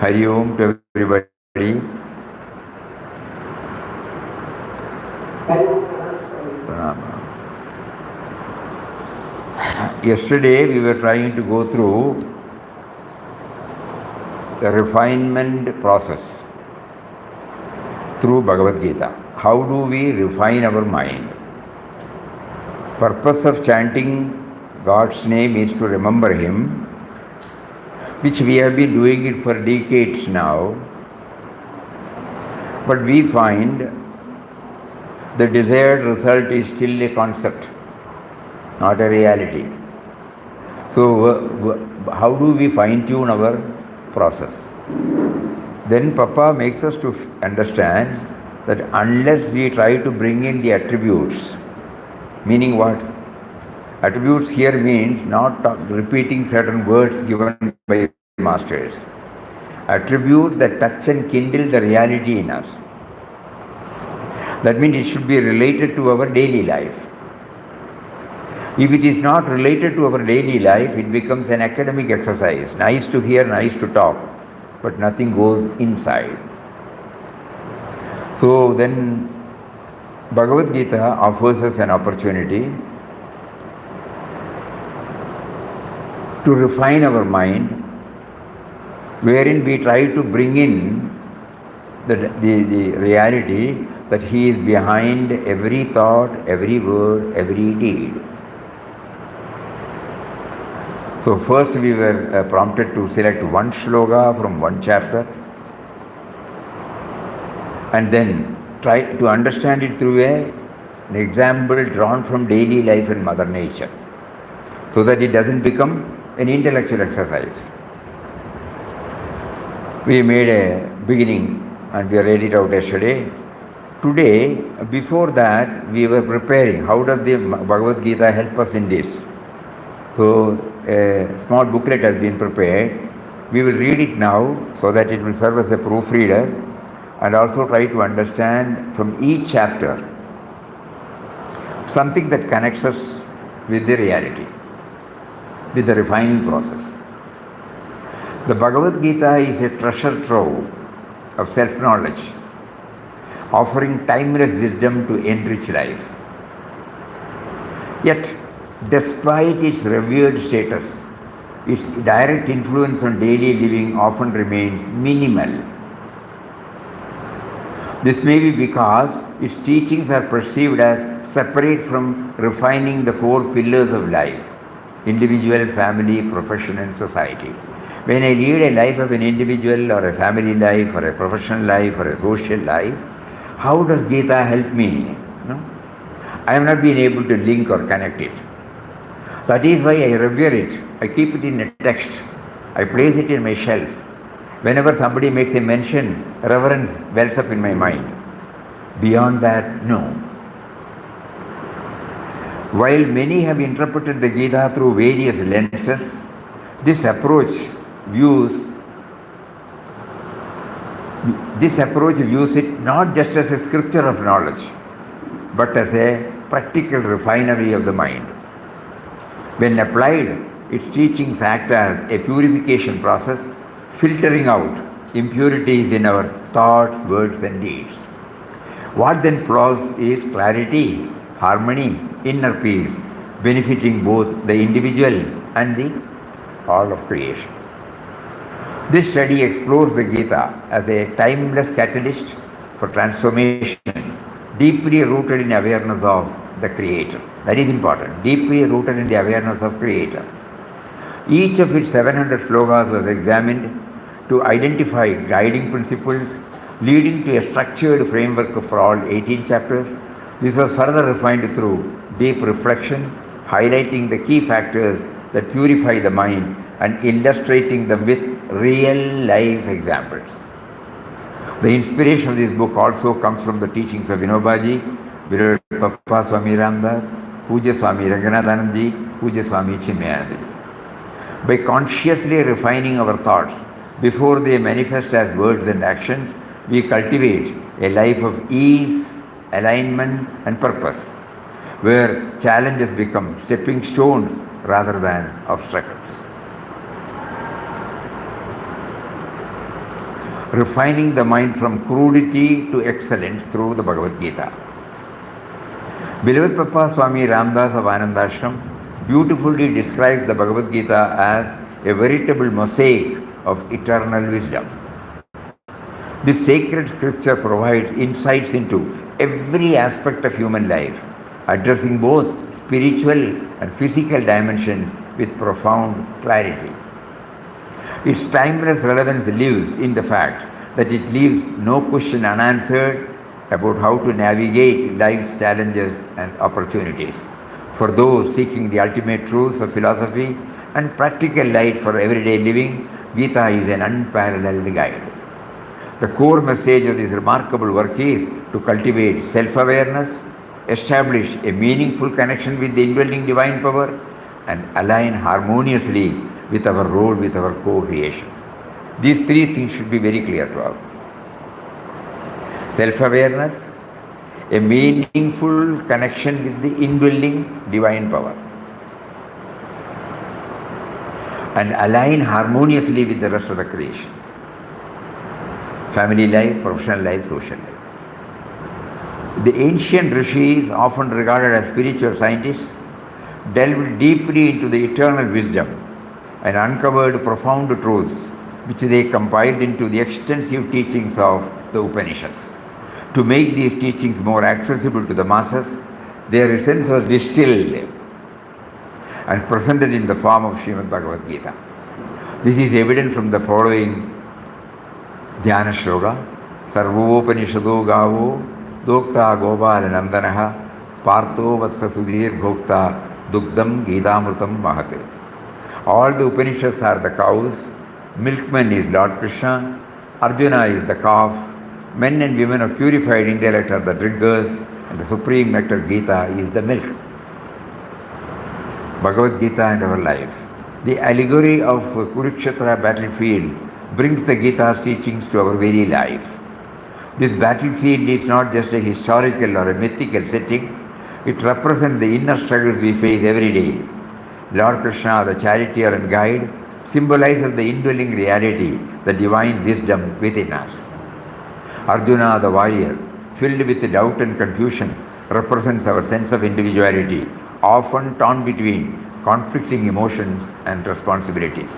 Hari Om to everybody. Yesterday we were trying to go through the refinement process through Bhagavad Gita. How do we refine our mind? Purpose of chanting God's name is to remember Him, which we have been doing it for decades now, but we find the desired result is still a concept, not a reality. So how do we fine-tune our process? Then Papa makes us to understand that unless we try to bring in the attributes, meaning what? Attributes here means not repeating certain words given by masters. Attributes that touch and kindle the reality in us. That means it should be related to our daily life. If it is not related to our daily life, it becomes an academic exercise. Nice to hear, nice to talk, but nothing goes inside. So then Bhagavad Gita offers us an opportunity to refine our mind, wherein we try to bring in the reality that He is behind every thought, every word, every deed. So first we were prompted to select one shloka from one chapter and then try to understand it through an example drawn from daily life and Mother Nature, so that it doesn't become an intellectual exercise. We made a beginning and we read it out yesterday. Today, before that, we were preparing. How does the Bhagavad Gita help us in this? So, a small booklet has been prepared. We will read it now so that it will serve as a proofreader and also try to understand from each chapter something that connects us with the reality, with the refining process. The Bhagavad Gita is a treasure trove of self-knowledge, offering timeless wisdom to enrich life. Yet, despite its revered status, its direct influence on daily living often remains minimal. This may be because its teachings are perceived as separate from refining the four pillars of life: individual, family, profession and society. When I lead a life of an individual or a family life or a professional life or a social life, how does Gita help me? No? I have not been able to link or connect it. That is why I revere it. I keep it in a text. I place it in my shelf. Whenever somebody makes a mention, reverence wells up in my mind. Beyond that, no. While many have interpreted the Gita through various lenses, this approach views it not just as a scripture of knowledge, but as a practical refinery of the mind. When applied, its teachings act as a purification process, filtering out impurities in our thoughts, words and deeds. What then flows is clarity, harmony, inner peace, benefiting both the individual and the all of creation. This study explores the Gita as a timeless catalyst for transformation, deeply rooted in awareness of the Creator. That is important, deeply rooted in the awareness of Creator. Each of its 700 slokas was examined to identify guiding principles, leading to a structured framework for all 18 chapters. This was further refined through deep reflection, highlighting the key factors that purify the mind and illustrating them with real life examples. The inspiration of this book also comes from the teachings of Vinobaji, beloved Papa Swami Ramdas, Puja Swami Ranganathananji, Puja Swami Chinmayanandaji. By consciously refining our thoughts before they manifest as words and actions, we cultivate a life of ease, alignment and purpose, where challenges become stepping stones rather than obstacles. Refining the mind from crudity to excellence through the Bhagavad Gita. Beloved Papa Swami Ramdas of Anandashram beautifully describes the Bhagavad Gita as a veritable mosaic of eternal wisdom. This sacred scripture provides insights into every aspect of human life, addressing both spiritual and physical dimensions with profound clarity. Its timeless relevance lives in the fact that it leaves no question unanswered about how to navigate life's challenges and opportunities. For those seeking the ultimate truths of philosophy and practical light for everyday living, Gita is an unparalleled guide. The core message of this remarkable work is to cultivate self-awareness, establish a meaningful connection with the indwelling divine power, and align harmoniously with our role with our co-creation. These three things should be very clear to all. Self-awareness, a meaningful connection with the indwelling divine power, and align harmoniously with the rest of the creation. Family life, professional life, social life. The ancient rishis, often regarded as spiritual scientists, delved deeply into the eternal wisdom and uncovered profound truths which they compiled into the extensive teachings of the Upanishads. To make these teachings more accessible to the masses, their essence was distilled and presented in the form of Srimad Bhagavad Gita. This is evident from the following Dhyana Shloka. Sarvopanishado gavo dokta gopala nandanaha partho vatsa sudhir bhokta dugdam gidamrutam mahate. All the Upanishads are the cows, milkman is Lord Krishna, Arjuna is the calf, men and women of purified intellect are the drinkers, and the supreme nectar Gita is the milk. Bhagavad Gita and our life. The allegory of Kurukshetra battlefield brings the Gita's teachings to our very life. This battlefield is not just a historical or a mythical setting, it represents the inner struggles we face every day. Lord Krishna, the charioteer and guide, symbolizes the indwelling reality, the divine wisdom within us. Arjuna, the warrior, filled with doubt and confusion, represents our sense of individuality, often torn between conflicting emotions and responsibilities.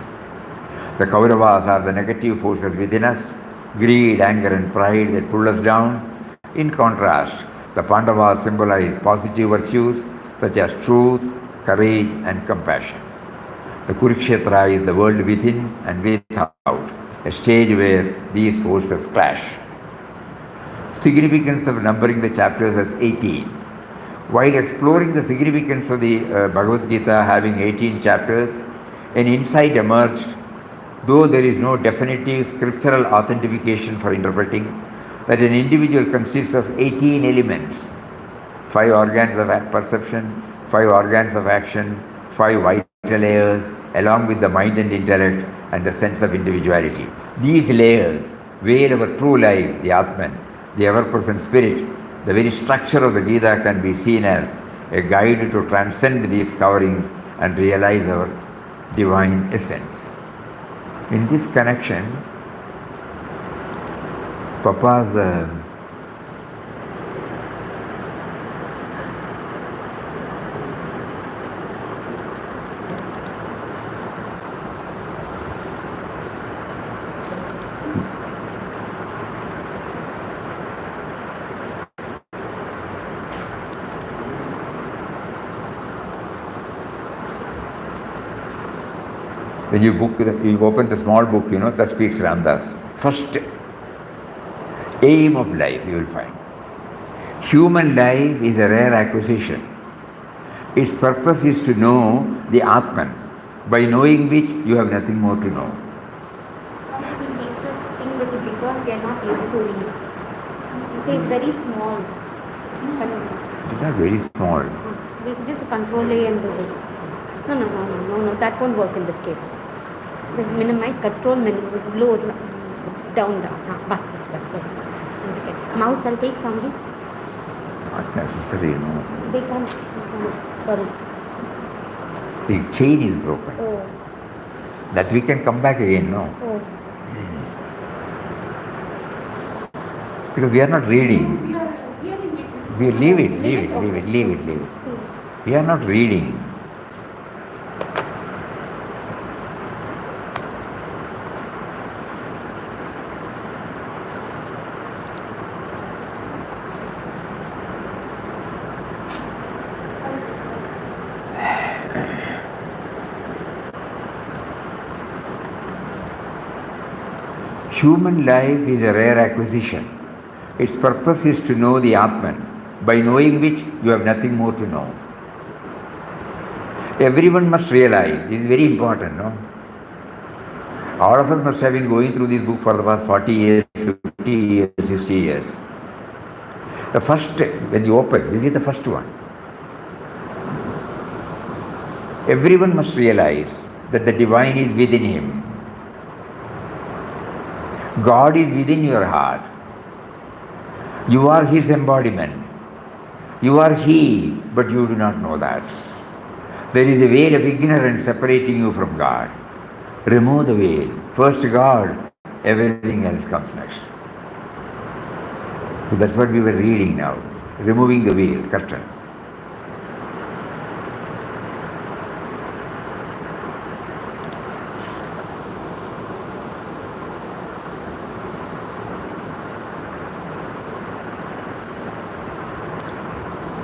The Kauravas are the negative forces within us, greed, anger and pride that pull us down. In contrast, the Pandavas symbolize positive virtues such as truth, courage and compassion. The Kurukshetra is the world within and without, a stage where these forces clash. Significance of numbering the chapters as 18. While exploring the significance of the Bhagavad Gita having 18 chapters, an insight emerged. Though there is no definitive scriptural authentication for interpreting, that an individual consists of 18 elements, 5 organs of perception, 5 organs of action, 5 vital layers, along with the mind and intellect and the sense of individuality. These layers veil our true life, the Atman, the ever-present spirit. The very structure of the Gita can be seen as a guide to transcend these coverings and realize our divine essence. In this connection, Papa's when you open the small book, that speaks Ramdas. First aim of life, you will find. Human life is a rare acquisition. Its purpose is to know the Atman, by knowing which you have nothing more to know. little bigger, they are not able to read. You say it's very small. It's not very small. We just control A and do this. No. That won't work in this case. Just minimize, control, low, down. Bus. Okay. Mouse, I'll take Swamiji. Not necessary, no. They can't. Sorry. The chain is broken. Oh. That we can come back again, no? Oh. Because we are not reading. We leave it. We are not reading. Human life is a rare acquisition. Its purpose is to know the Atman, by knowing which you have nothing more to know. Everyone must realize, this is very important, no? All of us must have been going through this book for the past 40 years, 50 years, 60 years. The first, when you open, this is the first one. Everyone must realize that the divine is within him. God is within your heart. You are his embodiment. You are he, but you do not know that. There is a veil of ignorance separating you from God. Remove the veil. First God, everything else comes next. So that's what we were reading now. Removing the veil, curtain.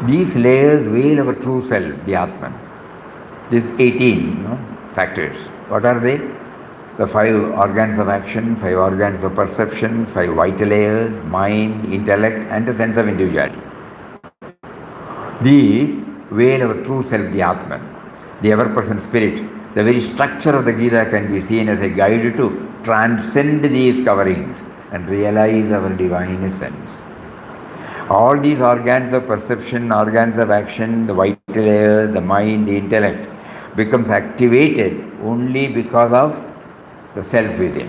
These layers veil our true self, the Atman. These 18 factors. What are they? The 5 organs of action, 5 organs of perception, 5 vital layers, mind, intellect, and a sense of individuality. These veil our true self, the Atman, the ever-present spirit. The very structure of the Gita can be seen as a guide to transcend these coverings and realize our divine essence. All these organs of perception, organs of action, the vital layers, the mind, the intellect, becomes activated only because of the self within,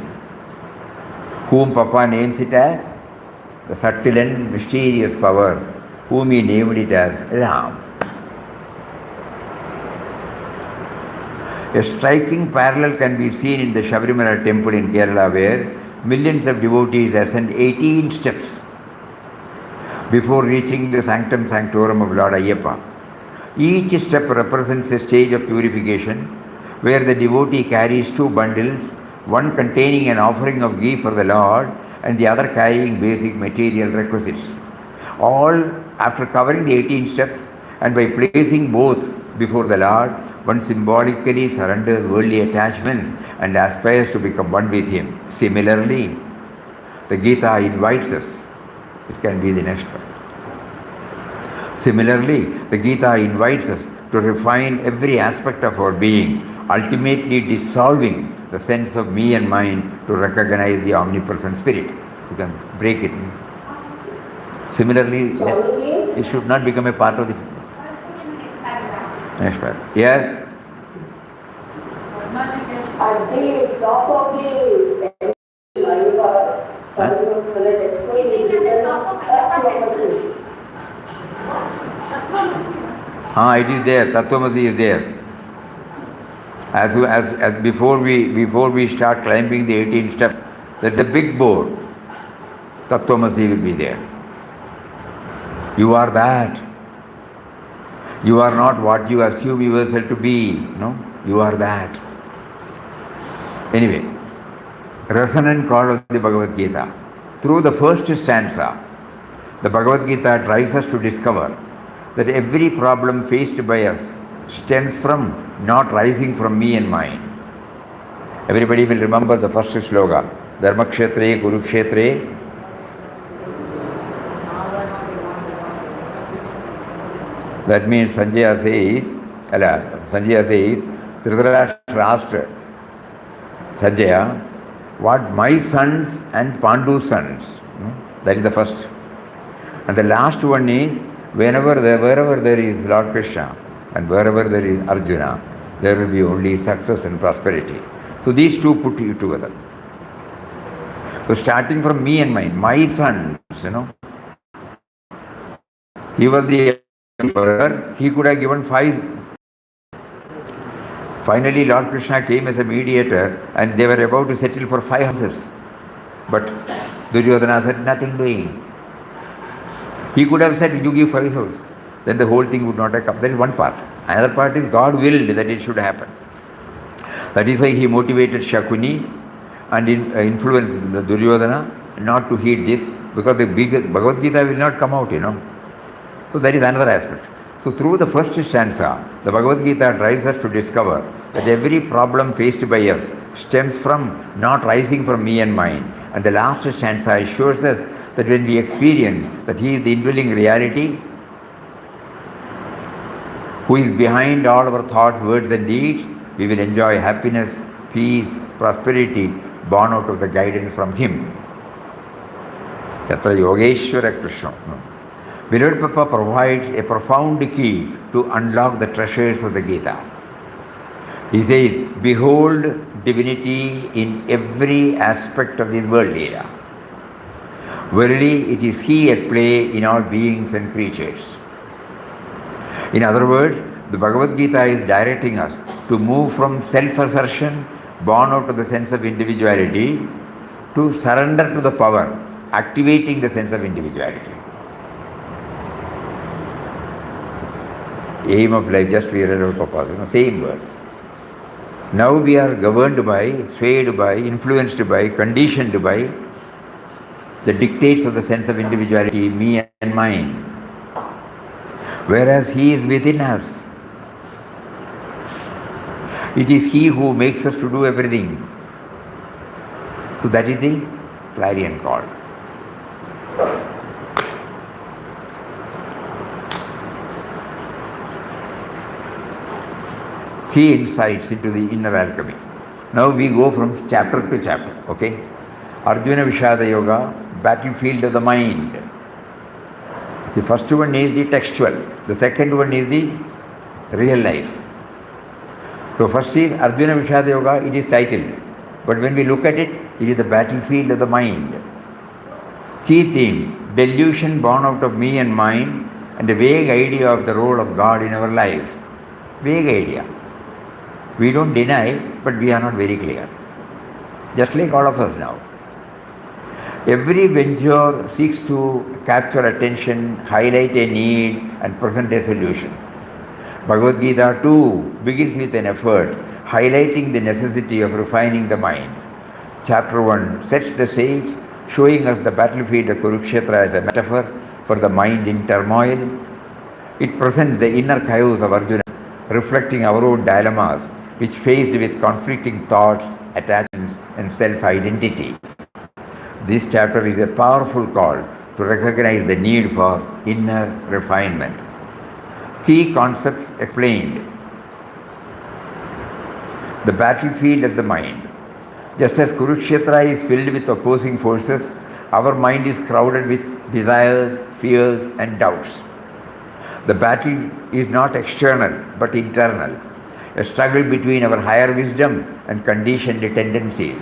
whom Papa names it as the subtle and mysterious power, whom he named it as Ram. A striking parallel can be seen in the Shabarimala temple in Kerala, where millions of devotees ascend 18 steps before reaching the sanctum sanctorum of Lord Ayyappa. Each step represents a stage of purification, where the devotee carries 2 bundles, one containing an offering of ghee for the Lord and the other carrying basic material requisites. All after covering the 18 steps and by placing both before the Lord, one symbolically surrenders worldly attachments and aspires to become one with him. Similarly, the Gita invites us. It can be the next one. Similarly, the Gita invites us to refine every aspect of our being, ultimately dissolving the sense of me and mine to recognize the omnipresent spirit. You can break it. Similarly, it should not become a part of the next part. Yes? At the top of the it is there. Tattvamasi is there. As before we start climbing the 18 steps, there's a big board. Tattvamasi will be there. You are that. You are not what you assume yourself to be. No, you are that. Anyway, resonant call of the Bhagavad Gita. Through the first stanza, the Bhagavad Gita drives us to discover that every problem faced by us stems from not rising from me and mine. Everybody will remember the first sloka. Dharmakshetre Kurukshetre. That means Sanjaya says, Dhritarashtra asked Sanjaya, what my sons and Pandu's sons. That is the first. And the last one is wherever there is Lord Krishna and wherever there is Arjuna, there will be only success and prosperity. So these two put you together. So starting from me and mine, my sons, he was the emperor, he could have given 5. Finally, Lord Krishna came as a mediator and they were about to settle for 5 houses. But Duryodhana said, nothing doing. He could have said, you give 5 houses. Then the whole thing would not have come. That is one part. Another part is God willed that it should happen. That is why he motivated Shakuni and influenced Duryodhana not to heed this, because the Bhagavad Gita will not come out, So that is another aspect. So through the first stanza, the Bhagavad Gita drives us to discover that every problem faced by us stems from not rising from me and mine. And the last stanza assures us that when we experience that He is the indwelling reality, who is behind all our thoughts, words and deeds, we will enjoy happiness, peace, prosperity, born out of the guidance from Him. Yatra Yogeshwara Krishna. Beloved Papa provides a profound key to unlock the treasures of the Gita. He says, behold divinity in every aspect of this world era. Verily, it is He at play in all beings and creatures. In other words, the Bhagavad Gita is directing us to move from self-assertion, born out of the sense of individuality, to surrender to the power, activating the sense of individuality. Aim of life, just we read our Papa's, same word. Now we are governed by, swayed by, influenced by, conditioned by the dictates of the sense of individuality, me and mine. Whereas He is within us. It is He who makes us to do everything. So that is the clarion call. Key insights into the inner alchemy. Now we go from chapter to chapter, okay? Arjuna Vishada Yoga, battlefield of the mind. The first one is the textual, the second one is the real life. So first is Arjuna Vishada Yoga, it is titled, but when we look at it, it is the battlefield of the mind. Key theme, delusion born out of me and mine, and the vague idea of the role of God in our life. Vague idea. We don't deny, but we are not very clear. Just like all of us now. Every venture seeks to capture attention, highlight a need, and present a solution. Bhagavad Gita too begins with an effort highlighting the necessity of refining the mind. Chapter 1 sets the stage, showing us the battlefield of Kurukshetra as a metaphor for the mind in turmoil. It presents the inner chaos of Arjuna, reflecting our own dilemmas, which faced with conflicting thoughts, attachments, and self-identity. This chapter is a powerful call to recognize the need for inner refinement. Key concepts explained. The battlefield of the mind. Just as Kurukshetra is filled with opposing forces, our mind is crowded with desires, fears, and doubts. The battle is not external but internal, a struggle between our higher wisdom and conditioned tendencies.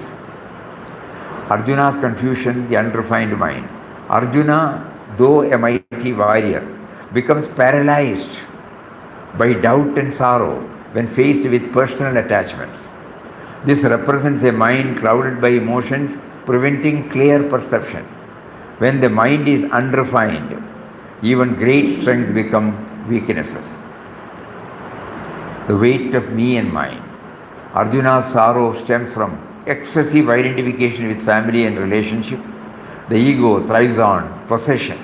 Arjuna's confusion, the unrefined mind. Arjuna, though a mighty warrior, becomes paralyzed by doubt and sorrow when faced with personal attachments. This represents a mind clouded by emotions, preventing clear perception. When the mind is unrefined, even great strengths become weaknesses. The weight of me and mine. Arjuna's sorrow stems from excessive identification with family and relationship. The ego thrives on possession,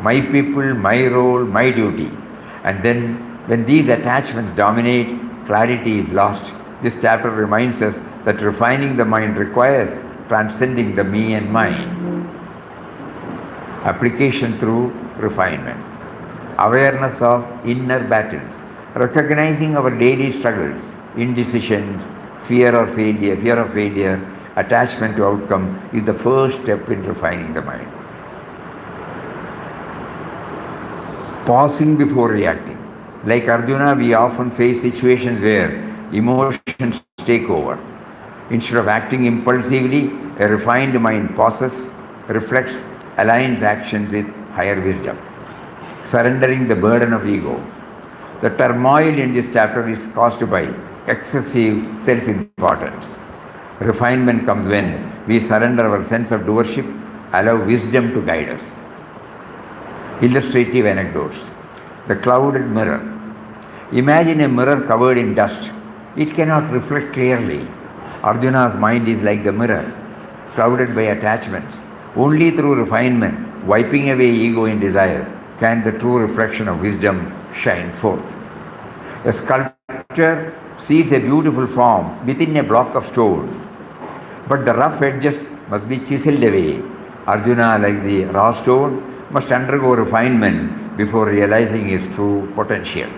my people, my role, my duty. And then when these attachments dominate, clarity is lost. This chapter reminds us that refining the mind requires transcending the me and mine. Application through refinement. Awareness of inner battles. Recognizing our daily struggles, indecisions, fear of failure, attachment to outcome is the first step in refining the mind. Pausing before reacting. Like Arjuna, we often face situations where emotions take over. Instead of acting impulsively, a refined mind pauses, reflects, aligns actions with higher wisdom, surrendering the burden of ego. The turmoil in this chapter is caused by excessive self-importance. Refinement comes when we surrender our sense of doership, allow wisdom to guide us. Illustrative anecdotes. The clouded mirror. Imagine a mirror covered in dust. It cannot reflect clearly. Arjuna's mind is like the mirror, clouded by attachments. Only through refinement, wiping away ego and desire, can the true reflection of wisdom shine forth. A sculptor sees a beautiful form within a block of stone, but the rough edges must be chiseled away. Arjuna, like the raw stone, must undergo refinement before realizing his true potential.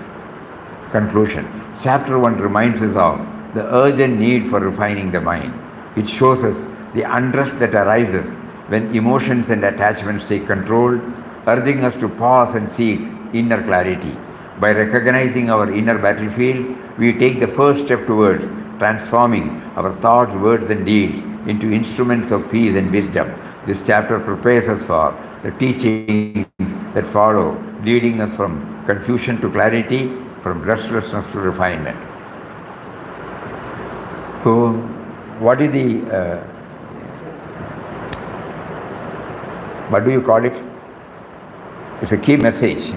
Conclusion. Chapter 1 reminds us of the urgent need for refining the mind. It shows us the unrest that arises when emotions and attachments take control, urging us to pause and seek inner clarity. By recognizing our inner battlefield, we take the first step towards transforming our thoughts, words, and deeds into instruments of peace and wisdom. This chapter prepares us for the teachings that follow, leading us from confusion to clarity, from restlessness to refinement. So, what is the, what do you call it? It's a key message,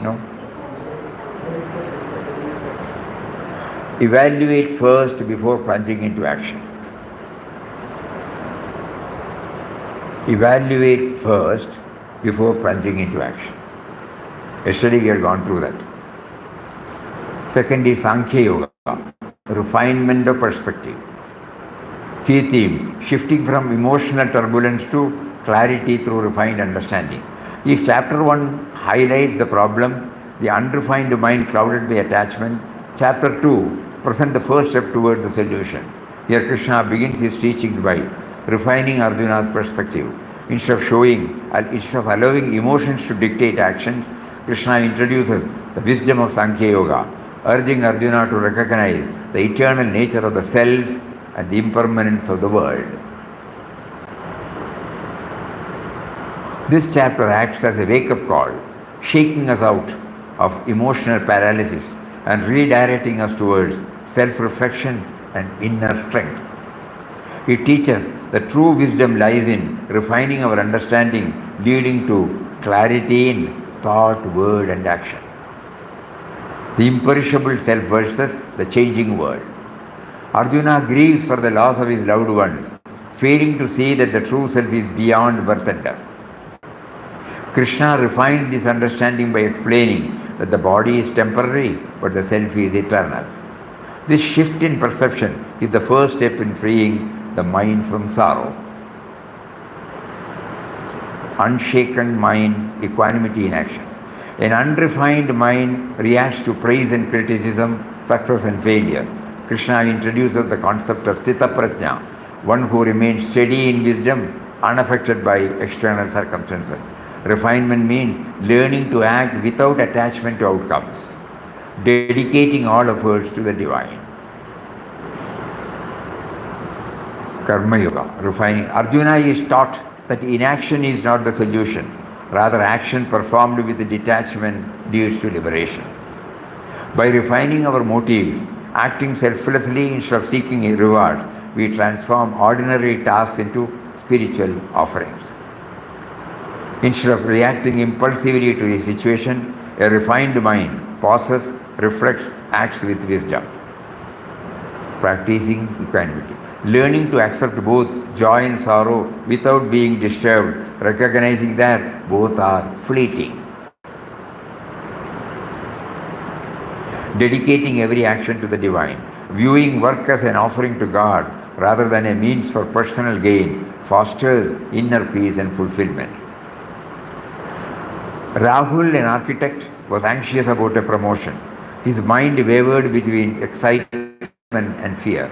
Evaluate first before plunging into action. Evaluate first before plunging into action. Yesterday we had gone through that. Second is Sankhya Yoga, refinement of perspective. Key theme, shifting from emotional turbulence to clarity through refined understanding. If chapter 1 highlights the problem, the unrefined mind clouded by attachment, chapter 2 presents the first step toward the solution. Here Krishna begins his teachings by refining Arjuna's perspective. Instead of allowing emotions to dictate actions, Krishna introduces the wisdom of Sankhya Yoga, urging Arjuna to recognize the eternal nature of the self and the impermanence of the world. This chapter acts as a wake-up call, shaking us out of emotional paralysis and redirecting us towards self-reflection and inner strength. It teaches that true wisdom lies in refining our understanding, leading to clarity in thought, word, and action. The imperishable self versus the changing world. Arjuna grieves for the loss of his loved ones, failing to see that the true self is beyond birth and death. Krishna refines this understanding by explaining that the body is temporary, but the self is eternal. This shift in perception is the first step in freeing the mind from sorrow. Unshaken mind, equanimity in action. An unrefined mind reacts to praise and criticism, success and failure. Krishna introduces the concept of Sthita Prajna, one who remains steady in wisdom, unaffected by external circumstances. Refinement means learning to act without attachment to outcomes, dedicating all efforts to the divine. Karma Yoga, refining. Arjuna is taught that inaction is not the solution. Rather, action performed with detachment leads to liberation. By refining our motives, acting selflessly instead of seeking rewards, we transform ordinary tasks into spiritual offerings. Instead of reacting impulsively to a situation, a refined mind pauses, reflects, acts with wisdom. Practicing equanimity. Learning to accept both joy and sorrow without being disturbed, recognizing that both are fleeting. Dedicating every action to the divine. Viewing work as an offering to God rather than a means for personal gain fosters inner peace and fulfillment. Rahul, an architect, was anxious about a promotion. His mind wavered between excitement and fear.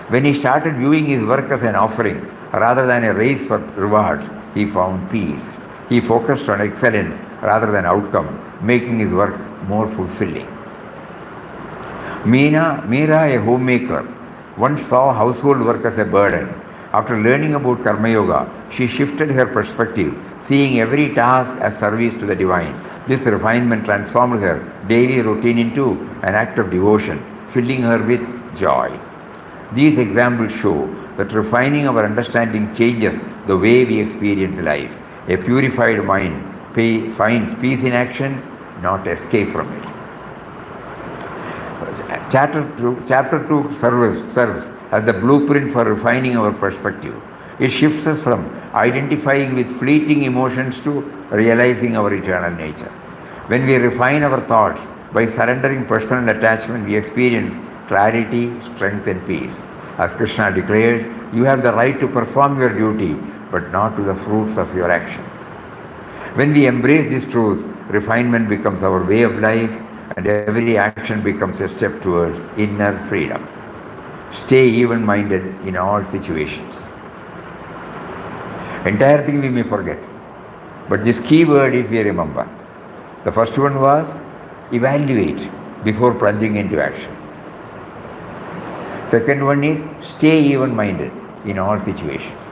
When he started viewing his work as an offering, Rather than a race for rewards, he found peace. He focused on excellence rather than outcome, making his work more fulfilling. Meera, a homemaker, once saw household work as a burden. After learning about Karma Yoga, she shifted her perspective, seeing every task as service to the divine. This refinement transformed her daily routine into an act of devotion, filling her with joy. These examples show that refining our understanding changes the way we experience life. A purified mind finds peace in action, not escape from it. Chapter 2 serves as the blueprint for refining our perspective. It shifts us from identifying with fleeting emotions to realizing our eternal nature. When we refine our thoughts by surrendering personal attachment, we experience clarity, strength, and peace. As Krishna declares, you have the right to perform your duty, but not to the fruits of your action. When we embrace this truth, refinement becomes our way of life, and every action becomes a step towards inner freedom. Stay even-minded in all situations. Entire thing we may forget, but this key word if we remember. The first one was evaluate before plunging into action. Second one is stay even-minded in all situations.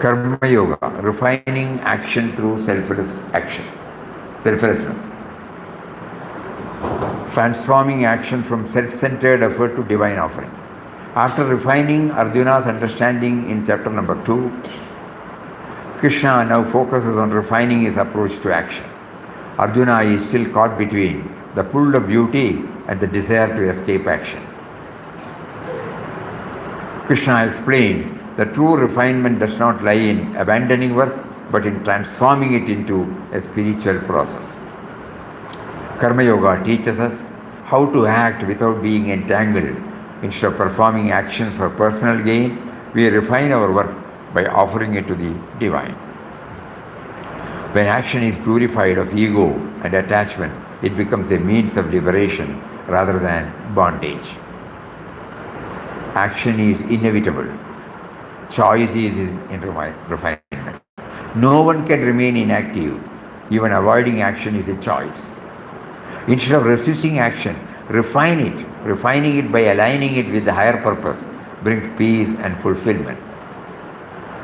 Karma Yoga, refining action through selflessness. Transforming action from self-centered effort to divine offering. After refining Arjuna's understanding in chapter number 2, Krishna now focuses on refining his approach to action. Arjuna is still caught between the pull of duty and the desire to escape action. Krishna explains that true refinement does not lie in abandoning work, but in transforming it into a spiritual process. Karma Yoga teaches us how to act without being entangled. Instead of performing actions for personal gain, we refine our work by offering it to the divine. When action is purified of ego and attachment, it becomes a means of liberation rather than bondage. Action is inevitable. Choice is in refinement. No one can remain inactive. Even avoiding action is a choice. Instead of resisting action, refine it. Refining it by aligning it with the higher purpose brings peace and fulfillment.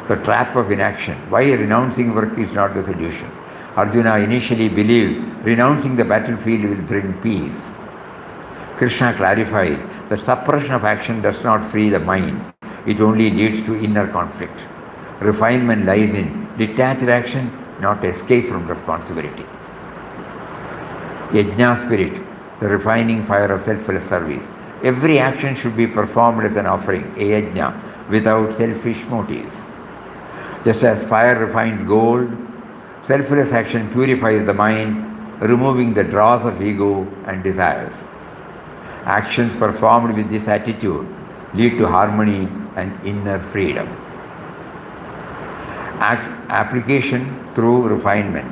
The trap of inaction. Why renouncing work is not the solution. Arjuna initially believes renouncing the battlefield will bring peace. Krishna clarifies that suppression of action does not free the mind. It only leads to inner conflict. Refinement lies in detached action, not escape from responsibility. Yajna spirit, the refining fire of selfless service. Every action should be performed as an offering, a yajna, without selfish motives. Just as fire refines gold, selfless action purifies the mind, removing the dross of ego and desires. Actions performed with this attitude lead to harmony and inner freedom. Application through refinement.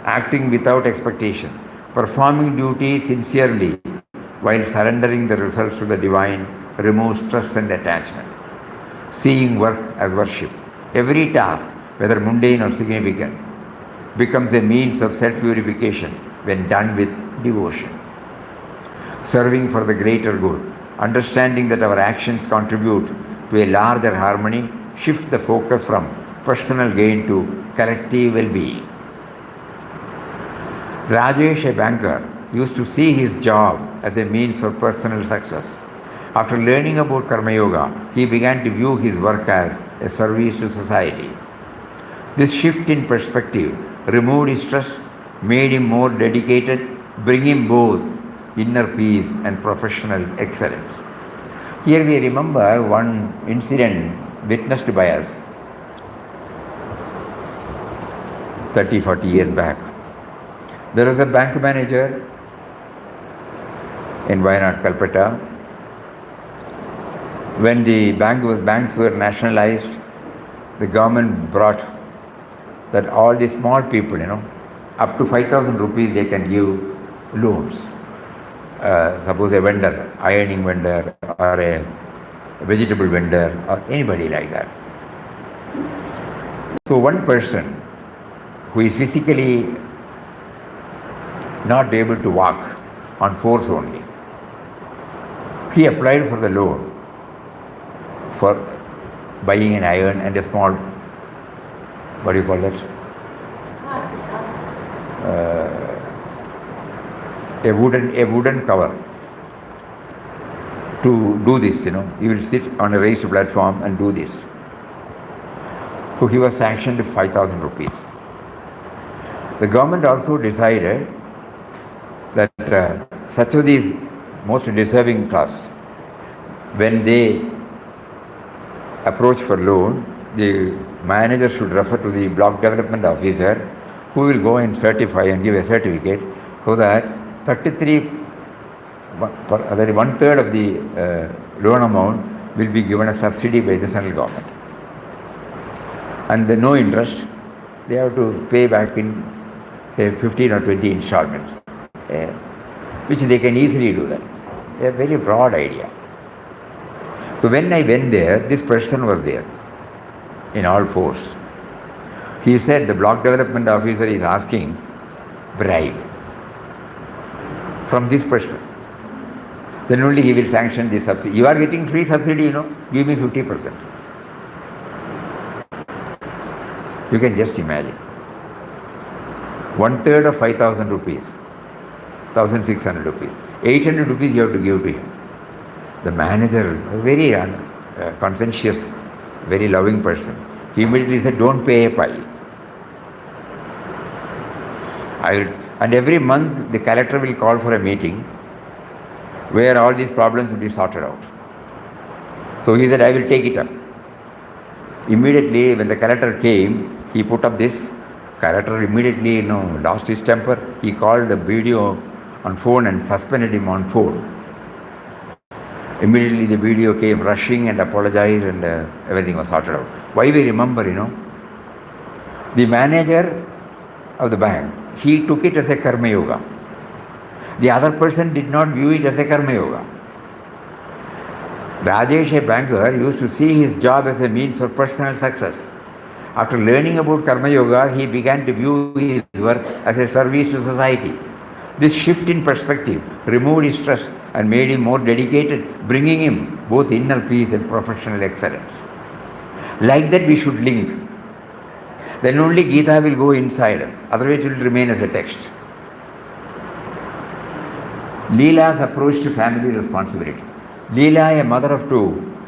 Acting without expectation. Performing duty sincerely while surrendering the results to the divine removes stress and attachment. Seeing work as worship. Every task, whether mundane or significant, becomes a means of self-purification when done with devotion. Serving for the greater good. Understanding that our actions contribute to a larger harmony shifts the focus from personal gain to collective well-being. Rajesh, a banker, used to see his job as a means for personal success. After learning about Karma Yoga, he began to view his work as a service to society. This shift in perspective removed his stress, made him more dedicated, bringing him both inner peace and professional excellence. Here we remember one incident witnessed by us 30-40 years back. There was a bank manager in Wayanad, Calcutta. When the banks were nationalized, the government brought that all the small people, up to 5,000 rupees they can give loans. Suppose a vendor, ironing vendor or a a vegetable vendor or anybody like that. So one person who is physically not able to walk on force only, he applied for the loan for buying an iron and a small, what do you call that? A wooden cover to do this, He will sit on a raised platform and do this. So he was sanctioned 5,000 rupees. The government also decided that such of these most deserving class, when they approach for loan, the manager should refer to the block development officer, who will go and certify and give a certificate, so that 33, that is 1/3 of the loan amount will be given as subsidy by the central government. And no interest, they have to pay back in, say, 15 or 20 installments, which they can easily do that. A very broad idea. So when I went there, this person was there in all force. He said the block development officer is asking bribe from this person. Then only he will sanction the subsidy. You are getting free subsidy, give me 50%. You can just imagine. 1/3 of 5,000 rupees, 1,600 rupees. 800 rupees you have to give to him. The manager, a very conscientious, very loving person, he immediately said, don't pay a pie. And every month the collector will call for a meeting where all these problems will be sorted out. So he said, I will take it up. Immediately when the collector came, he put up this. Collector immediately lost his temper. He called the BDO on phone and suspended him on phone. Immediately the BDO came rushing and apologized, and everything was sorted out. Why we remember, the manager of the bank, he took it as a karma yoga. The other person did not view it as a karma yoga. Rajesh, a banker, used to see his job as a means for personal success. After learning about karma yoga, he began to view his work as a service to society. This shift in perspective removed his stress and made him more dedicated, bringing him both inner peace and professional excellence. Like that we should link. Then only Gita will go inside us, otherwise it will remain as a text. Leela's approach to family responsibility. Leela, a mother of two,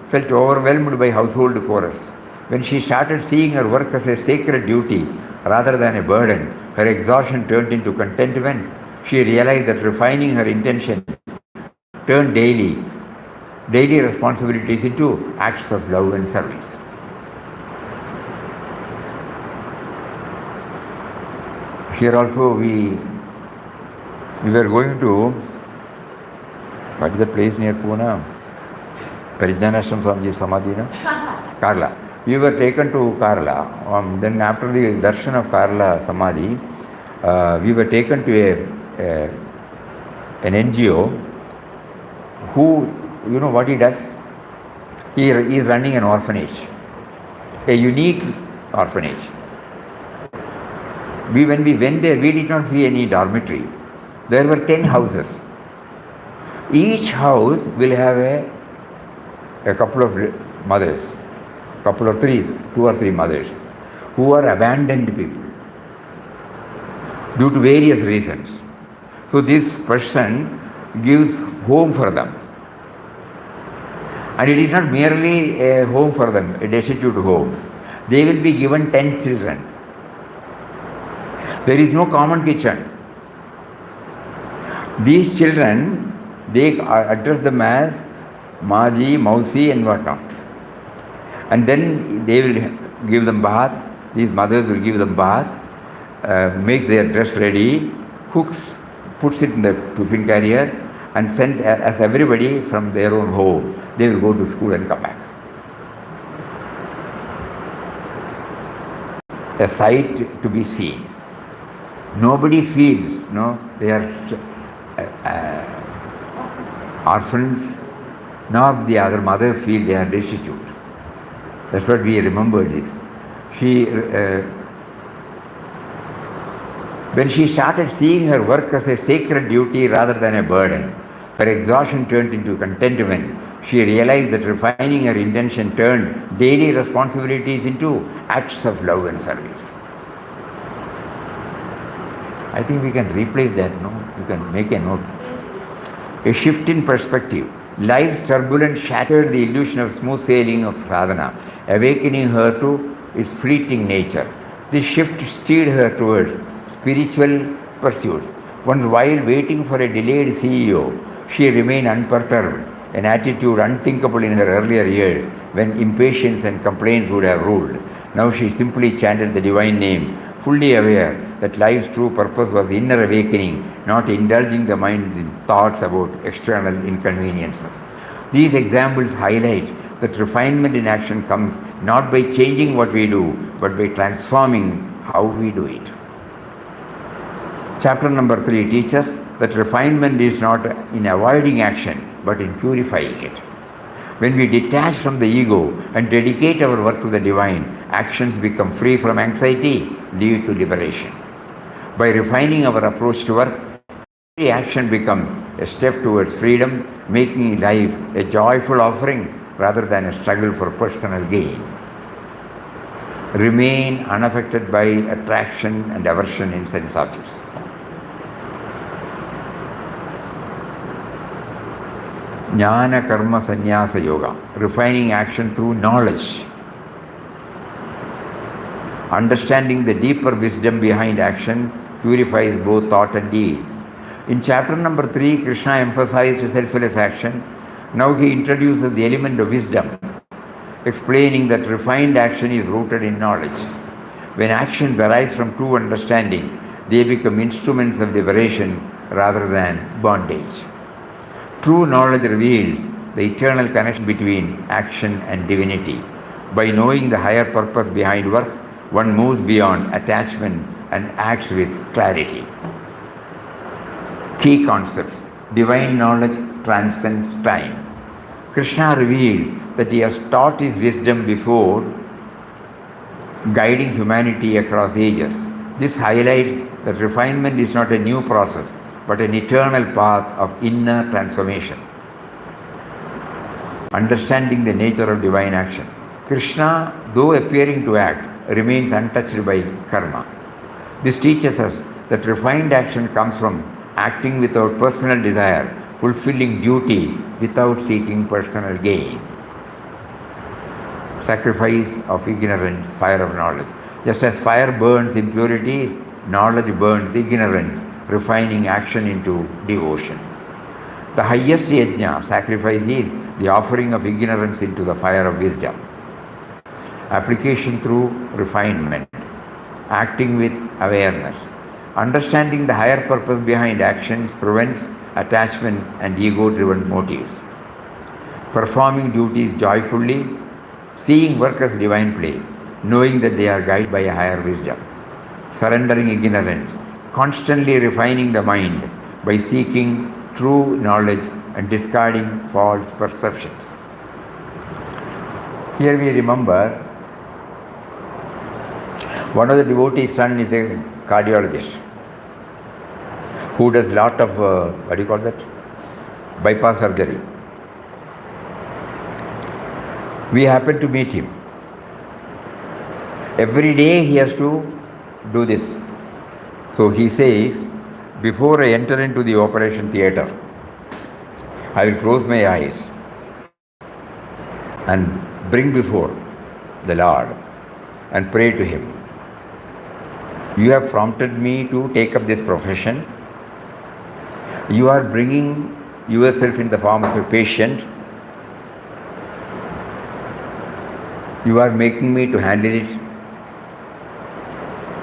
felt overwhelmed by household chores. When she started seeing her work as a sacred duty rather than a burden, her exhaustion turned into contentment. She realized that refining her intention turned daily responsibilities into acts of love and service. Here also we were going to, what is the place near Pune? Parijnanashram Swamiji Samadhi, no? Karla. We were taken to Karla. Then after the darshan of Karla Samadhi, we were taken to an NGO who, what he does? He is running an orphanage, a unique orphanage. When we went there, we did not see any dormitory. There were 10 houses. Each house will have a couple of mothers, two or three mothers, who are abandoned people due to various reasons. So this person gives home for them. And it is not merely a home for them, a destitute home. They will be given 10 children. There is no common kitchen. These children, they address them as Maji, Mausi and whatnot. And then they will give them bath. These mothers will give them bath, make their dress ready, cooks, puts it in the tiffin carrier and sends as everybody from their own home. They will go to school and come back. A sight to be seen. Nobody feels, they are orphans, nor the other mothers feel they are destitute. That's what we remembered this. When she started seeing her work as a sacred duty rather than a burden, her exhaustion turned into contentment. She realized that refining her intention turned daily responsibilities into acts of love and service. I think we can replace that, no? You can make a note. A shift in perspective. Life's turbulence shattered the illusion of smooth sailing of sadhana, awakening her to its fleeting nature. This shift steered her towards spiritual pursuits. Once while waiting for a delayed CEO, she remained unperturbed, an attitude unthinkable in her earlier years when impatience and complaints would have ruled. Now she simply chanted the divine name, fully aware that life's true purpose was inner awakening, not indulging the mind in thoughts about external inconveniences. These examples highlight that refinement in action comes not by changing what we do, but by transforming how we do it. Chapter number 3 teaches that refinement is not in avoiding action, but in purifying it. When we detach from the ego and dedicate our work to the divine, actions become free from anxiety, lead to liberation. By refining our approach to work, every action becomes a step towards freedom, making life a joyful offering rather than a struggle for personal gain. Remain unaffected by attraction and aversion in sense objects. Jnana Karma Sannyasa Yoga, refining action through knowledge. Understanding the deeper wisdom behind action purifies both thought and deed. In chapter number 3, Krishna emphasized selfless action. Now he introduces the element of wisdom, explaining that refined action is rooted in knowledge. When actions arise from true understanding, they become instruments of liberation rather than bondage. True knowledge reveals the eternal connection between action and divinity. By knowing the higher purpose behind work, one moves beyond attachment and acts with clarity. Key concepts. Divine knowledge transcends time. Krishna reveals that he has taught his wisdom before, guiding humanity across ages. This highlights that refinement is not a new process, but an eternal path of inner transformation. Understanding the nature of divine action. Krishna, though appearing to act, remains untouched by karma. This teaches us that refined action comes from acting without personal desire, fulfilling duty without seeking personal gain. Sacrifice of ignorance, fire of knowledge. Just as fire burns impurities, knowledge burns ignorance, refining action into devotion. The highest yajna, sacrifice, is the offering of ignorance into the fire of wisdom. Application through refinement, acting with awareness. Understanding the higher purpose behind actions prevents attachment and ego-driven motives. Performing duties joyfully, seeing work as divine play, knowing that they are guided by a higher wisdom. Surrendering ignorance, constantly refining the mind by seeking true knowledge and discarding false perceptions. Here we remember one of the devotee's son is a cardiologist who does lot of, bypass surgery. We happen to meet him. Every day he has to do this. So he says, before I enter into the operation theatre, I will close my eyes and bring before the Lord and pray to Him. You have prompted me to take up this profession. You are bringing yourself in the form of a patient. You are making me to handle it.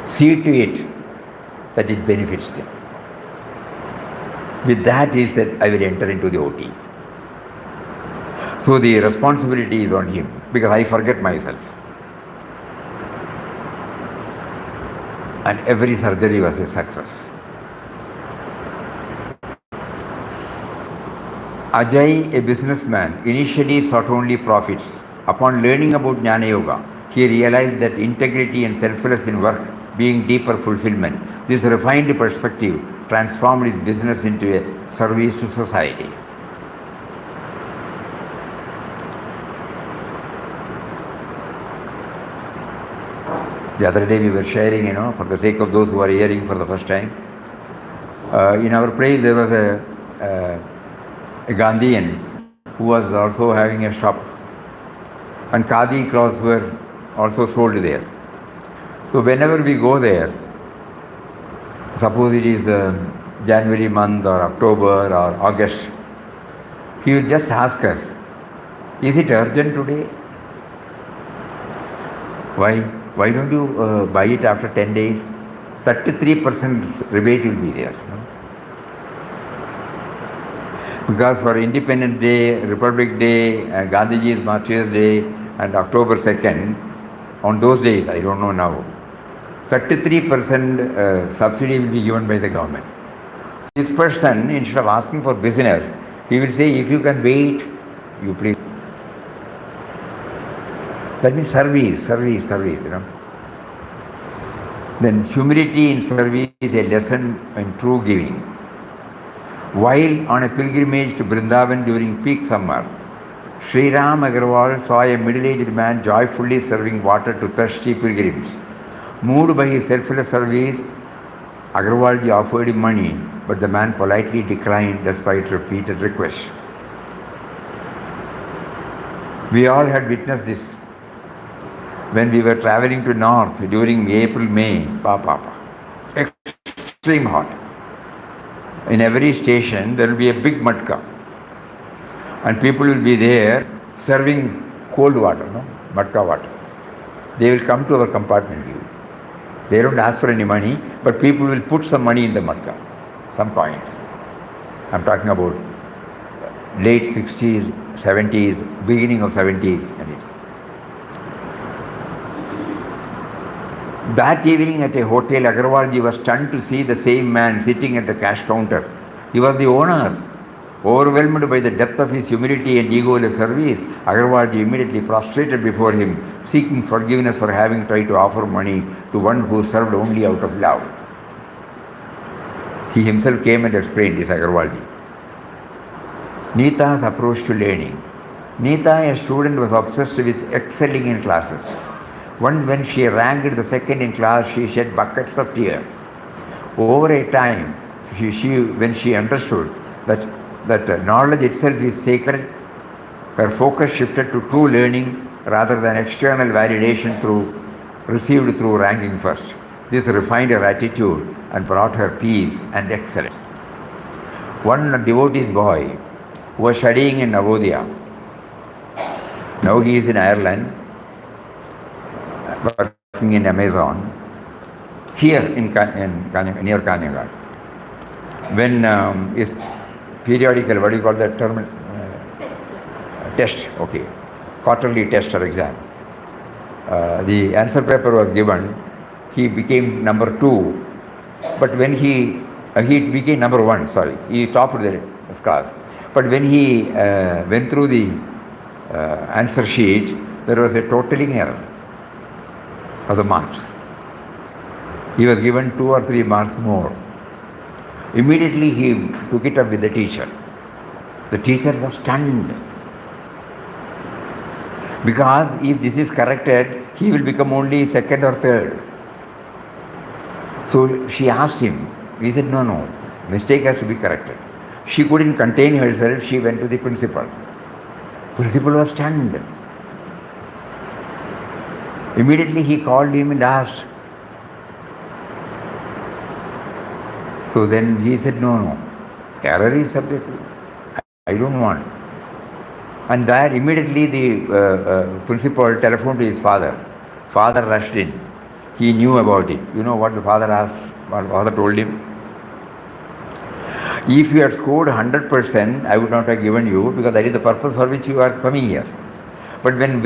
See to it that it benefits them. With that he said, I will enter into the OT. So the responsibility is on him because I forget myself. And every surgery was a success. Ajay, a businessman, initially sought only profits. Upon learning about Jnana Yoga, he realized that integrity and selfless in work being deeper fulfillment. This refined perspective transformed his business into a service to society. The other day we were sharing, for the sake of those who are hearing for the first time, in our place there was a Gandhian who was also having a shop, and khadi clothes were also sold there. So whenever we go there, suppose it is January month or October or August, he will just ask us, is it urgent today? Why? Why don't you buy it after 10 days? 33% rebate will be there. Because for Independence Day, Republic Day, Gandhiji's Martyrs Day, and October 2nd, on those days, I don't know now, 33% subsidy will be given by the government. This person, instead of asking for business, he will say, if you can wait, you please. That means service. Then humility in service is a lesson in true giving. While on a pilgrimage to Vrindavan during peak summer, Sri Ram Agarwal saw a middle-aged man joyfully serving water to thirsty pilgrims. Moved by his selfless service, Agarwalji offered him money, but the man politely declined despite repeated requests. We all had witnessed this when we were traveling to north during April, May, extreme hot. In every station there will be a big matka, and people will be there serving cold water, matka water. They will come to our compartment give. They don't ask for any money, but people will put some money in the matka, some coins. I'm talking about late 60s, 70s, beginning of 70s. That evening at a hotel, Agarwalji was stunned to see the same man sitting at the cash counter. He was the owner. Overwhelmed by the depth of his humility and egoless service, Agarwalji immediately prostrated before him, seeking forgiveness for having tried to offer money to one who served only out of love. He himself came and explained this, Agarwalji. Neeta's approach to learning. Neeta, a student, was obsessed with excelling in classes. Once when she ranked the second in class, she shed buckets of tears. Over a time, when she understood that knowledge itself is sacred, her focus shifted to true learning rather than external validation received through ranking first. This refined her attitude and brought her peace and excellence. One devotee's boy who was studying in Navodaya, now he is in Ireland, working in Amazon, here in near Kanyagar. When is periodical, what do you call that term? Test, okay. Quarterly test or exam. The answer paper was given. He became number 2, but when he became number 1, sorry. He topped the class. But when he went through the answer sheet, there was a totaling error of the marks. He was given 2 or 3 marks more. Immediately he took it up with the teacher. The teacher was stunned. Because if this is corrected, he will become only 2nd or 3rd. So she asked him. He said, no, mistake has to be corrected. She couldn't contain herself. She went to the principal. Principal was stunned. Immediately he called him and asked. So then he said, no, error is subjective. I don't want. And that immediately the principal telephoned to his father. Father rushed in. He knew about it. You know what the father asked? What father told him? If you had scored 100%, I would not have given you, because that is the purpose for which you are coming here. But when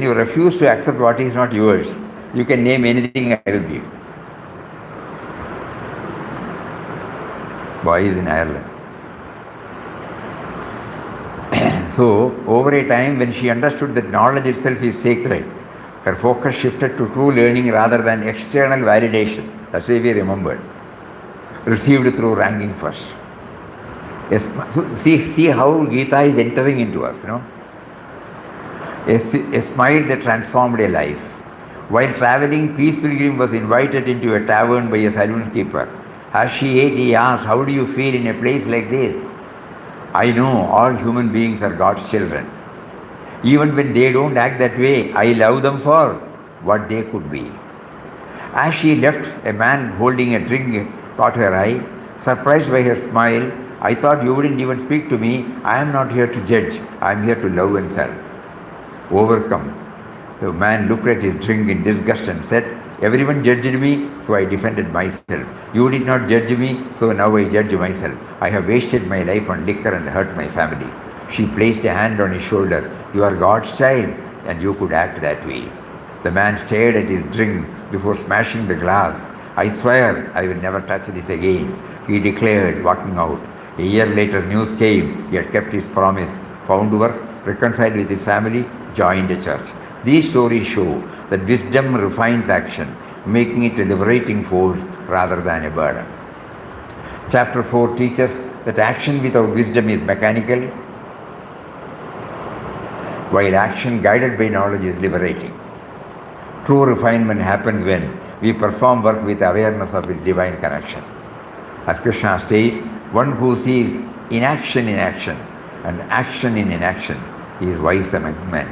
you refuse to accept what is not yours, you can name anything I will give. Boy is in Ireland. So, over a time, when she understood that knowledge itself is sacred, her focus shifted to true learning rather than external validation. That's why we remembered. Received through ranking first. Yes, so see how Gita is entering into us, A smile that transformed a life. While traveling, Peace Pilgrim was invited into a tavern by a saloon keeper. As she ate, he asked, "How do you feel in a place like this?" "I know all human beings are God's children. Even when they don't act that way, I love them for what they could be." As she left, a man holding a drink caught her eye. Surprised by her smile, "I thought you wouldn't even speak to me. I am not here to judge. I am here to love and serve." Overcome, the man looked at his drink in disgust and said, "Everyone judged me, so I defended myself. You did not judge me, so now I judge myself. I have wasted my life on liquor and hurt my family." She placed a hand on his shoulder. "You are God's child, and you could act that way." The man stared at his drink before smashing the glass. "I swear I will never touch this again," he declared, walking out. A year later, news came. He had kept his promise, found work, reconciled with his family, joined the church. These stories show that wisdom refines action, making it a liberating force rather than a burden. Chapter 4 teaches that action without wisdom is mechanical, while action guided by knowledge is liberating. True refinement happens when we perform work with awareness of its divine connection. As Krishna states, one who sees inaction in action and action in inaction is wise among men.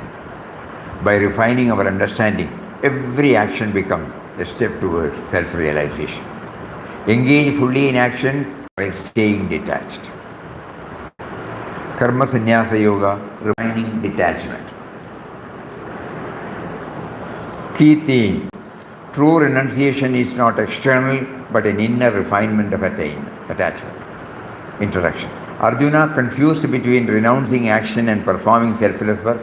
By refining our understanding, every action becomes a step towards self-realization. Engage fully in actions while staying detached. Karma Sannyasa Yoga, refining detachment. Key theme: true renunciation is not external but an inner refinement of attachment. Introduction. Arjuna, confused between renouncing action and performing selfless work,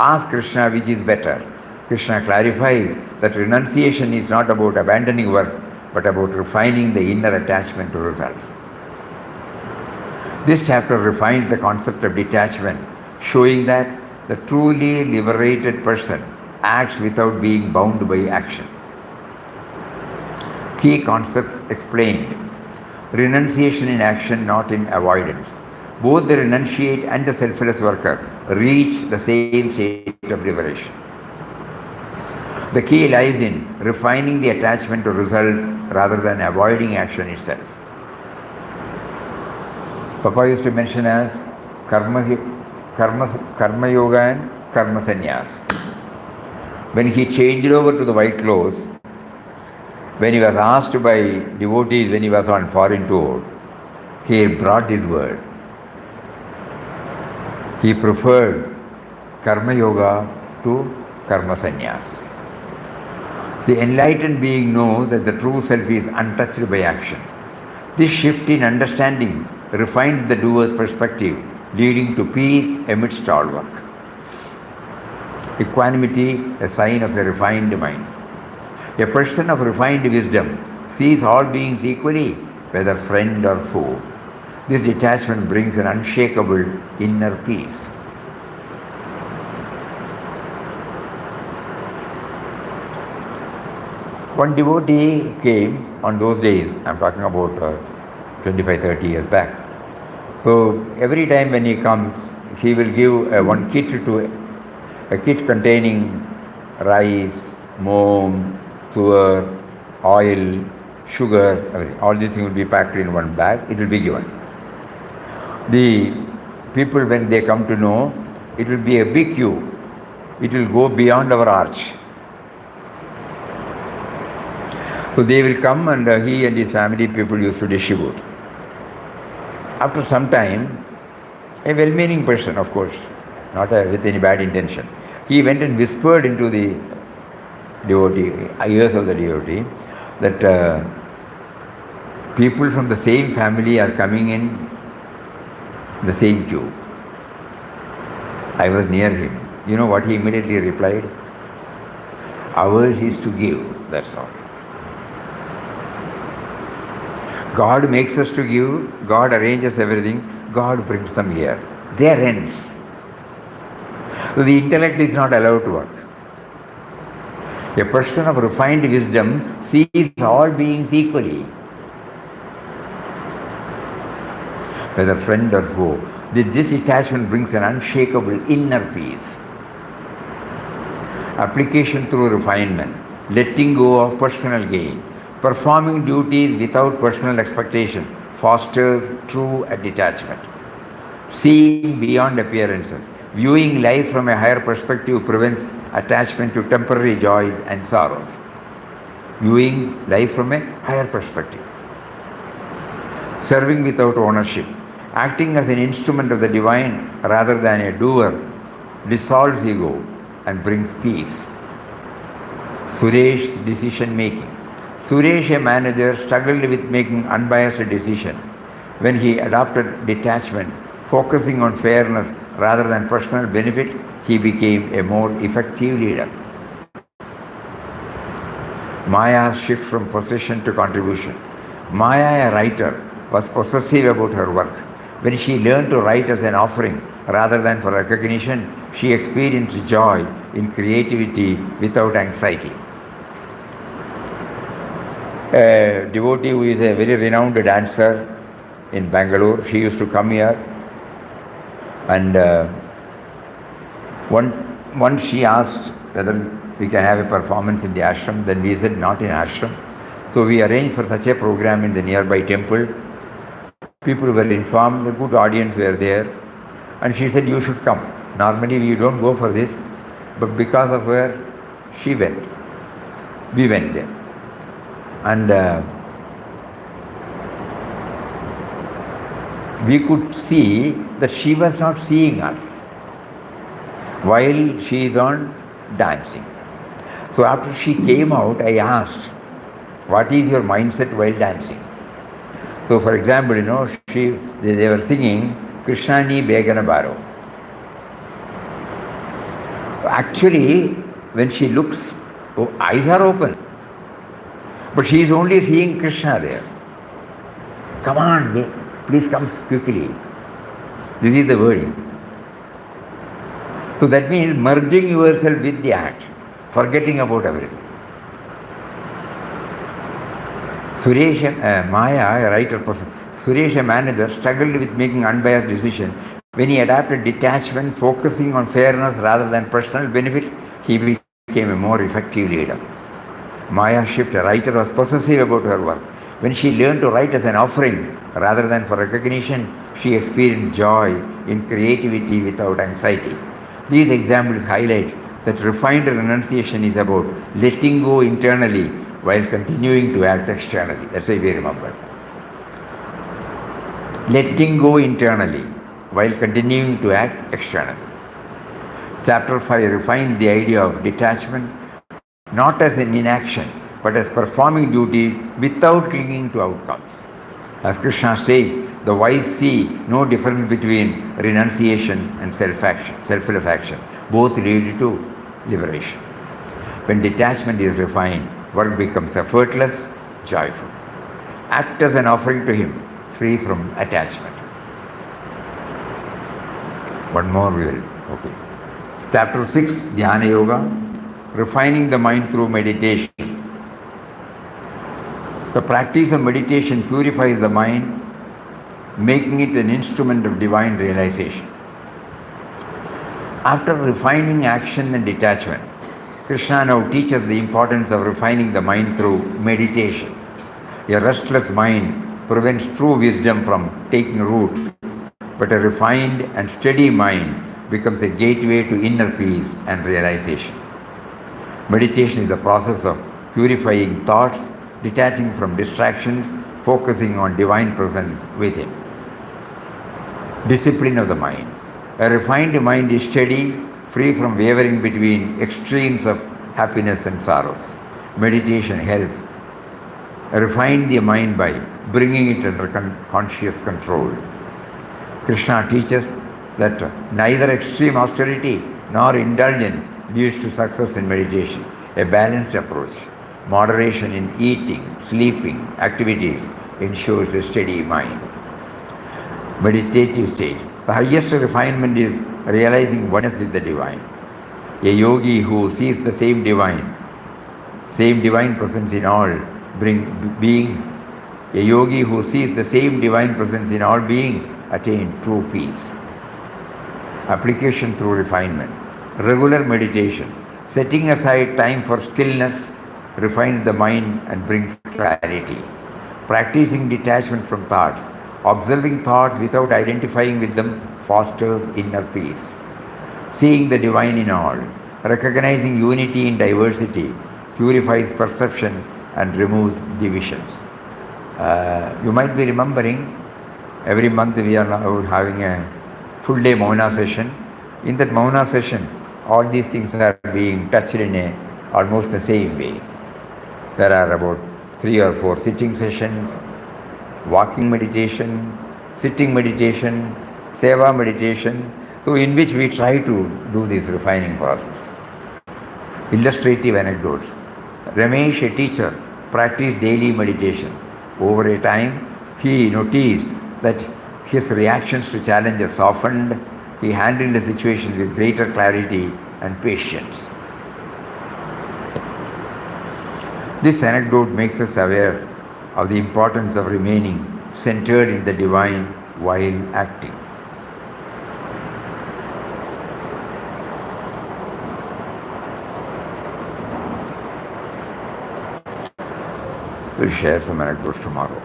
asked Krishna which is better. Krishna clarifies that renunciation is not about abandoning work but about refining the inner attachment to results. This chapter refines the concept of detachment, showing that the truly liberated person acts without being bound by action. Key concepts explained. Renunciation in action, not in avoidance. Both the renunciate and the selfless worker reach the same state of liberation. The key lies in refining the attachment to results rather than avoiding action itself. Papa used to mention as karma yoga and karma sannyas. When he changed over to the white clothes, when he was asked by devotees when he was on foreign tour, he brought this word. He preferred karma yoga to karma sannyas. The enlightened being knows that the true self is untouched by action. This shift in understanding refines the doer's perspective, leading to peace amidst all work. Equanimity, a sign of a refined mind. A person of refined wisdom sees all beings equally, whether friend or foe. This detachment brings an unshakable inner peace. One devotee came on those days, I'm talking about 25-30 years back. So every time when he comes, he will give one kit a kit containing rice, mom, tur, oil, sugar, everything. All these things will be packed in one bag. It will be given. The people, when they come to know, it will be a big queue. It will go beyond our arch. So they will come, and he and his family people used to distribute. After some time, a well-meaning person, of course, not with any bad intention, he went and whispered into the devotee, ears of the devotee, that people from the same family are coming in the same queue. I was near him. You know what he immediately replied? Ours is to give, that's all. God makes us to give, God arranges everything, God brings them here. They are ends. So the intellect is not allowed to work. A person of refined wisdom sees all beings equally, whether friend or foe. This detachment brings an unshakable inner peace. Application through refinement, letting go of personal gain, performing duties without personal expectation fosters true detachment. Seeing beyond appearances, viewing life from a higher perspective prevents attachment to temporary joys and sorrows. Viewing life from a higher perspective. Serving without ownership, acting as an instrument of the divine rather than a doer, dissolves ego and brings peace. Suresh's decision making. Suresh, a manager, struggled with making unbiased decision. When he adopted detachment, focusing on fairness rather than personal benefit, he became a more effective leader. Maya's shift from possession to contribution. Maya, a writer, was possessive about her work. When she learned to write as an offering rather than for recognition, she experienced joy in creativity without anxiety. A devotee who is a very renowned dancer in Bangalore, she used to come here, and once she asked whether we can have a performance in the ashram. Then we said not in ashram. So we arranged for such a program in the nearby temple. People were informed, a good audience were there, and she said, you should come. Normally we don't go for this, but because of her, she went. We went there. And we could see that she was not seeing us while she is on dancing. So after she came out, I asked, what is your mindset while dancing? So for example, they were singing Krishnani Begana Baro. Actually, when she looks, eyes are open, but she is only seeing Krishna there. Come on, please come quickly. This is the wording. So that means merging yourself with the act, forgetting about everything. Suresh, Maya, a writer person, Suresh, a manager, struggled with making unbiased decisions. When he adapted detachment, focusing on fairness rather than personal benefit, he became a more effective leader. Maya Shift, a writer, was possessive about her work. When she learned to write as an offering rather than for recognition, she experienced joy in creativity without anxiety. These examples highlight that refined renunciation is about letting go internally while continuing to act externally. That's why we remember. Letting go internally while continuing to act externally. Chapter 5 refines the idea of detachment not as an inaction, but as performing duties without clinging to outcomes. As Krishna states, the wise see no difference between renunciation and selfless action. Both lead to liberation. When detachment is refined, work becomes effortless, joyful. Act as an offering to Him, free from attachment. One more we will. Okay. Chapter 6, Dhyana Yoga. Refining the mind through meditation. The practice of meditation purifies the mind, making it an instrument of divine realization. After refining action and detachment, Krishna now teaches the importance of refining the mind through meditation. A restless mind prevents true wisdom from taking root, but a refined and steady mind becomes a gateway to inner peace and realization. Meditation is a process of purifying thoughts, detaching from distractions, focusing on divine presence within. Discipline of the mind. A refined mind is steady, free from wavering between extremes of happiness and sorrows. Meditation helps refine the mind by bringing it under conscious control. Krishna teaches that neither extreme austerity nor indulgence leads to success in meditation. A balanced approach, moderation in eating, sleeping, activities ensures a steady mind. Meditative stage. The highest refinement is realizing oneness with the divine. A yogi who sees the same divine presence in all beings, a yogi who sees the same divine presence in all beings attain true peace. Application through refinement. Regular meditation, setting aside time for stillness, refines the mind and brings clarity. Practicing detachment from thoughts, observing thoughts without identifying with them fosters inner peace. Seeing the divine in all, recognizing unity in diversity, purifies perception and removes divisions. You might be remembering, every month we are now having a full day Mauna session. In that Mauna session, all these things are being touched in almost the same way. There are about 3 or 4 sitting sessions, walking meditation, sitting meditation, seva meditation, so in which we try to do this refining process. Illustrative anecdotes. Ramesh, a teacher, practiced daily meditation. Over a time, he noticed that his reactions to challenges softened. He handled the situations with greater clarity and patience. This anecdote makes us aware of the importance of remaining centered in the divine while acting. We'll share some anecdotes tomorrow.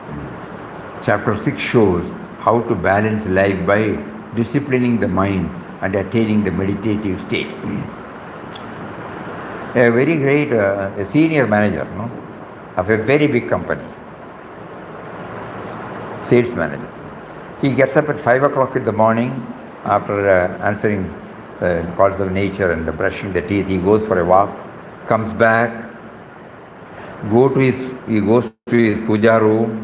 Chapter 6 shows how to balance life by disciplining the mind and attaining the meditative state. A very great a senior manager of a very big company, sales manager. He gets up at 5 o'clock in the morning after answering calls of nature and brushing the teeth. He goes for a walk, comes back, he goes to his puja room,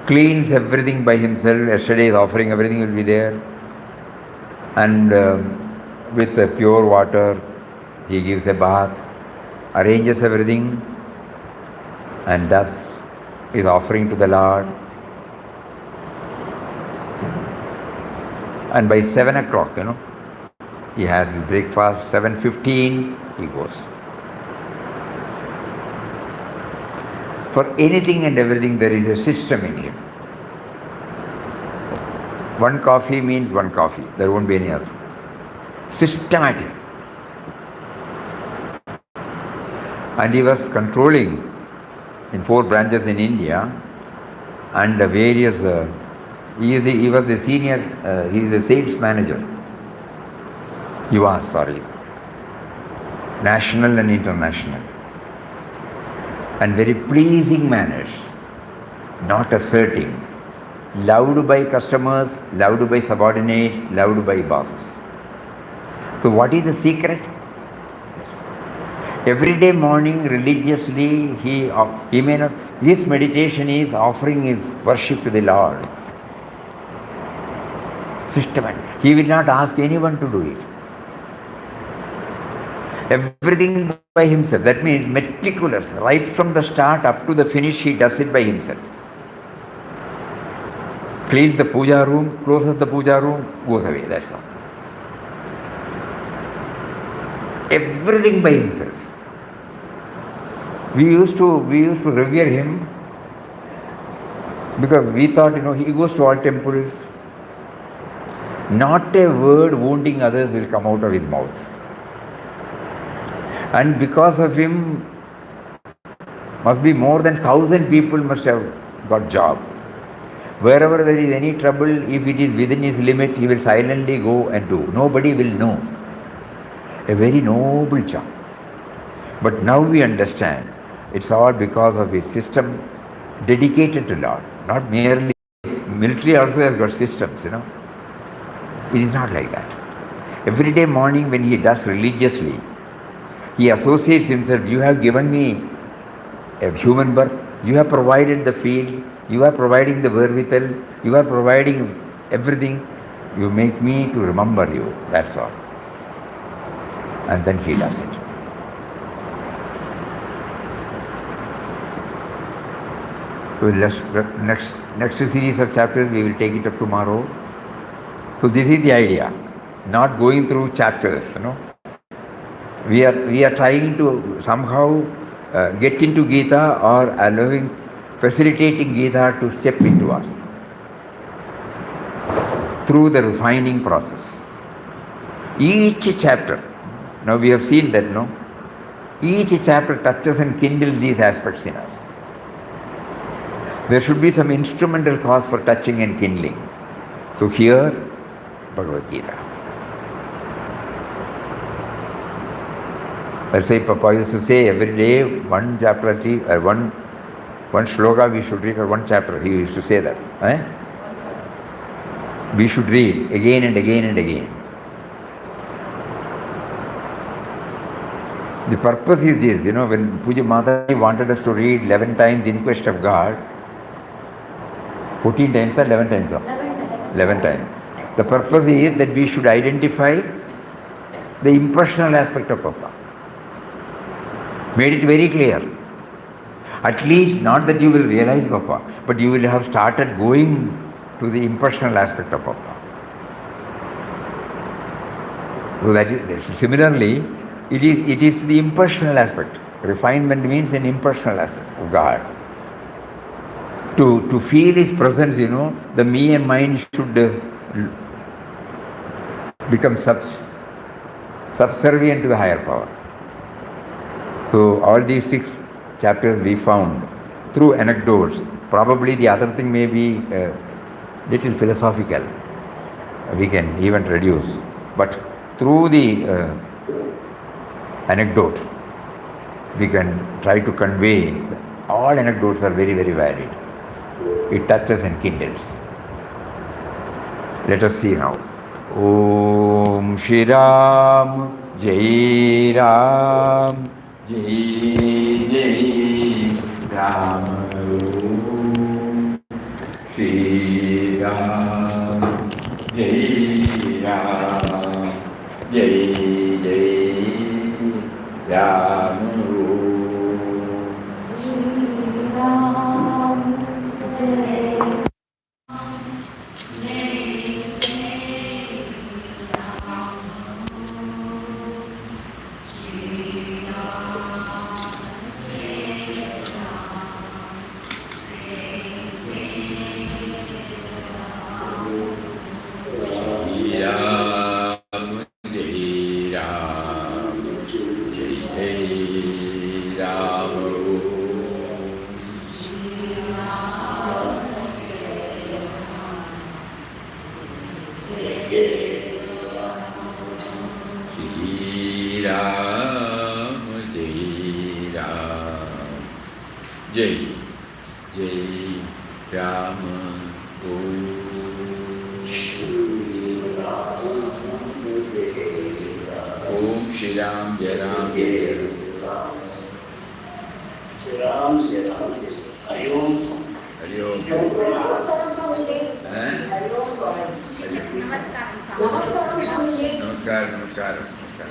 cleans everything by himself. Yesterday's offering, everything will be there. And with pure water, he gives a bath, arranges everything, and does his offering to the Lord. And by 7 o'clock, he has his breakfast. 7:15, he goes. For anything and everything, there is a system in him. One coffee means one coffee. There won't be any other. Systematic. And he was controlling in 4 branches in India and various. He was the senior. He is the sales manager. National and international. And very pleasing manners, not asserting, loved by customers, loved by subordinates, loved by bosses. So what is the secret? Every day morning religiously he may not, his meditation is offering his worship to the Lord. Systematic. He will not ask anyone to do it. Everything by himself. That means meticulous. Right from the start up to the finish, he does it by himself. Cleans the puja room, closes the puja room, goes away. That's all. Everything by himself. We used to revere him because we thought, he goes to all temples. Not a word wounding others will come out of his mouth. And because of him, must be more than 1,000 people must have got job. Wherever there is any trouble, if it is within his limit, he will silently go and do. Nobody will know. A very noble job. But now we understand, it's all because of his system dedicated to Lord. Not merely, military also has got systems, It is not like that. Every day morning when he does religiously, he associates himself. You have given me a human birth. You have provided the field. You are providing the wherewithal. You are providing everything. You make me to remember you. That's all. And then he does it. Next series of chapters we will take it up tomorrow. So this is the idea. not going through chapters, We are trying to somehow get into Gita or facilitating Gita to step into us through the refining process. Each chapter, now we have seen that, each chapter touches and kindles these aspects in us. There should be some instrumental cause for touching and kindling. So here, Bhagavad Gita. Let's say Papa used to say every day one chapter at least, one shloka we should read, or one chapter. He used to say that. We should read again and again and again. The purpose is this, when Puja Mata wanted us to read 11 times In Quest of God, 14 times or 11 times? 11 times. The purpose is that we should identify the impersonal aspect of Papa. Made it very clear. At least not that you will realize Papa, but you will have started going to the impersonal aspect of Papa. So that is, similarly, it is the impersonal aspect. Refinement means an impersonal aspect of God. To feel His presence, the me and mine should become subservient to the higher power. So all these 6 chapters we found through anecdotes. Probably the other thing may be little philosophical. We can even reduce. But through the anecdote, we can try to convey. All anecdotes are very, very valid. It touches and kindles. Let us see now. Om Shri Ram, Jai Ram, Jai Jai Ram. Om Shri Ram, Jai Ram, Jai Jai Ram. Jai Jai Rama. Om Shri Ram Jai Ram Jai Ram. Shri Ram Jai Ram Jai Ram. Hari Om. Hari Om. Namaskar. Namaskar. Namaskar.